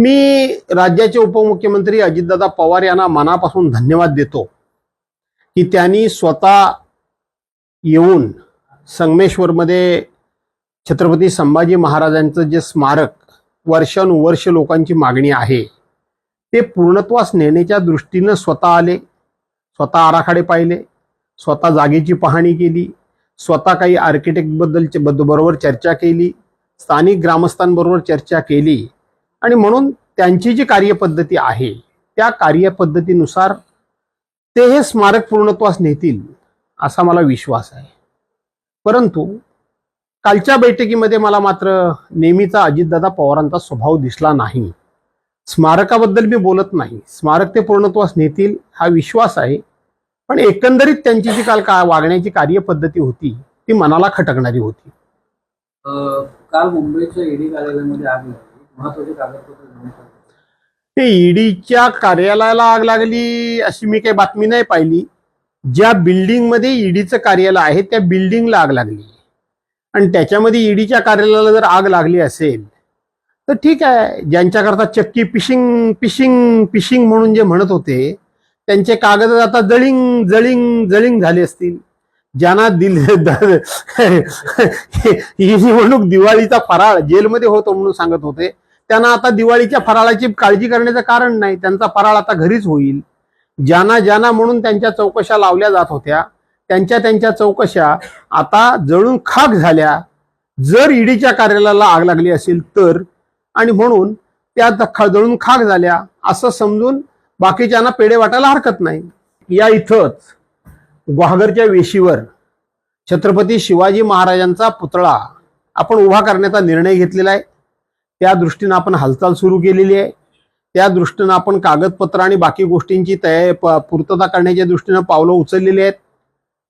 मी राज्याचे उपमुख्यमंत्री अजितदादा पवार यांना मनापासून धन्यवाद देतो की त्यांनी स्वतः येऊन संगमेश्वरमध्ये छत्रपती संभाजी महाराजांचं जे स्मारक वर्षानुवर्ष लोकांची मागणी आहे ते पूर्णत्वास नेण्याच्या दृष्टीनं स्वतः आले, स्वतः आराखडे पाहिले, स्वतः जागेची पाहणी केली, स्वतः काही आर्किटेक्ट बरोबर चर्चा केली, स्थानिक ग्रामस्थांबरोबर चर्चा केली आणि म्हणून त्यांची जी कार्यपद्धती आहे त्या कार्यपद्धतीनुसार ते हे स्मारक पूर्णत्वास नेतील असा मला विश्वास आहे। परंतु कालच्या बैठकीमध्ये मला मात्र नेहमीचा अजितदादा पवारांचा स्वभाव दिसला नाही। स्मारकाबद्दल मी बोलत नाही, स्मारक ते पूर्णत्वास नेतील हा विश्वास आहे, पण एकंदरीत त्यांची जी काल वागण्याची कार्यपद्धती होती ती मनाला खटकणारी होती। काल मुंबईच्या ईडी कार्यालयामध्ये आग लागली, महत्त्वाचे कागदपत्र ते ईडीच्या कार्यालयाला आग लागली अशी मी काही बातमी नाही पाहिली। ज्या बिल्डिंगमध्ये ईडीचं कार्यालय आहे त्या बिल्डिंगला आग लागली आणि त्याच्यामध्ये ईडीच्या कार्यालयाला जर आग लागली असेल तर ठीक आहे, ज्यांच्याकरता चक्की पिशिंग पिशिंग पिशिंग म्हणून जे म्हणत होते त्यांचे कागद आता जळिंग जळिंग जळिंग झाले असतील। ज्यांना ही निवडणूक दिवाळीचा फराळ जेलमध्ये होतो म्हणून सांगत होते त्यांना आता दिवाळीच्या फराळाची काळजी करण्याचं कारण नाही, त्यांचा फराळ आता घरीच होईल। ज्यांना म्हणून त्यांच्या चौकशा लावल्या जात होत्या त्यांच्या चौकशा आता जळून खाक झाल्या जर ईडीच्या कार्यालयाला आग लागली असेल तर, आणि म्हणून त्या जळून खाक झाल्या असं समजून बाकीच्यांना पेढे वाटायला हरकत नाही। या इथंच ग्वाहागरच्या वेशीवर छत्रपती शिवाजी महाराजांचा पुतळा आपण उभा करण्याचा निर्णय घेतलेला आहे। त्या दृष्टीनं आपण हालचाल सुरू केलेली आहे, त्या दृष्टीनं आपण कागदपत्र आणि बाकी गोष्टींची पूर्तता करण्याच्या दृष्टीनं पावलं उचललेली आहेत।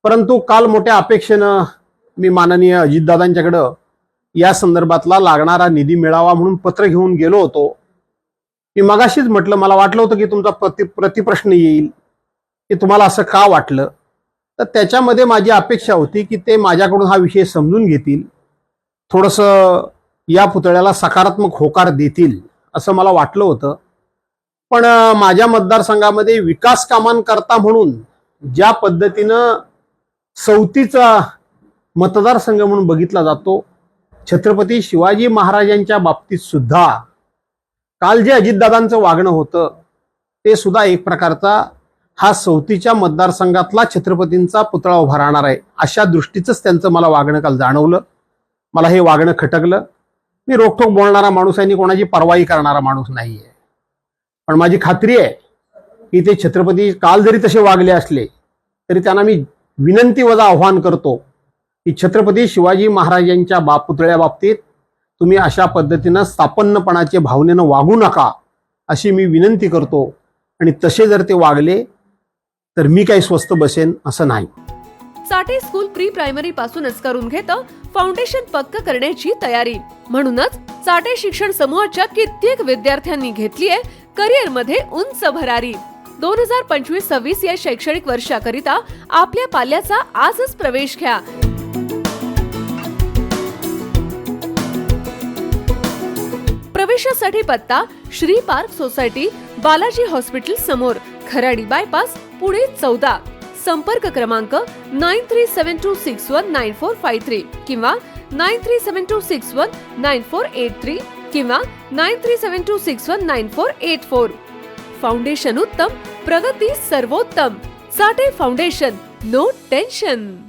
परंतु काल मोठ्या अपेक्षेनं मी माननीय अजितदादांच्याकडं या संदर्भातला लागणारा निधी मिळावा म्हणून पत्र घेऊन गेलो होतो। मी मगाशीच म्हटलं, मला वाटलं होतं की तुमचा प्रतिप्रश्न येईल की तुम्हाला असं का वाटलं, तर त्याच्यामध्ये माझी अपेक्षा होती की ते माझ्याकडून हा विषय समजून घेतील, थोडंसं या पुतळ्याला सकारात्मक होकार देतील असं मला वाटलं होतं। पण माझ्या मतदारसंघामध्ये विकास कामांकरता म्हणून ज्या पद्धतीनं सवतीचा मतदारसंघ म्हणून बघितला जातो, छत्रपती शिवाजी महाराजांच्या बाबतीत सुद्धा काल जे अजितदादांचं वागणं होतं ते सुद्धा एक प्रकारचा हा सवतीच्या मतदारसंघातला छत्रपतींचा पुतळा उभा राहणार आहे अशा दृष्टीचंच त्यांचं मला वागणं काल जाणवलं। मला हे वागणं खटकलं। मी रोखठोक बोलणारा माणूस आहे आणि कोणाची परवाई करणारा माणूस नाहीये, पण माझी खात्री आहे की ते छत्रपती काल जरी तसे वागले असले तरी त्यांना मी विनंती वजा आव्हान करतो की छत्रपती शिवाजी महाराजांच्या पुतळ्या बाबतीत तुम्ही अशा पद्धतीनं स्थापन्यपणाच्या भावनेनं वागू नका अशी मी विनंती करतो, आणि तसे जर ते वागले तर मी काही स्वस्त बसेन असं नाही। साठे स्कूल प्री प्रायमरी पासूनच करून घेतं फाउंडेशन पक्क करण्याची तयारी, म्हणूनच साठे शिक्षण समूहाच्या कित्येक विद्यार्थ्यांनी घेतलीये करिअर मध्ये उंच भरारी। 2025-26 या शैक्षणिक वर्षाकरिता आपल्या पाल्याचा आजच प्रवेश घ्या। प्रवेशासाठी पत्ता Shri park society, Balaji hospital समोर, खराडी बायपास, पुणे 14। संपर्क क्रमांक 9372619453 किंवा 9372619483 किंवा 9372619484। फाउंडेशन उत्तम, प्रगती सर्वोत्तम। साठे फाउंडेशन, नो टेन्शन।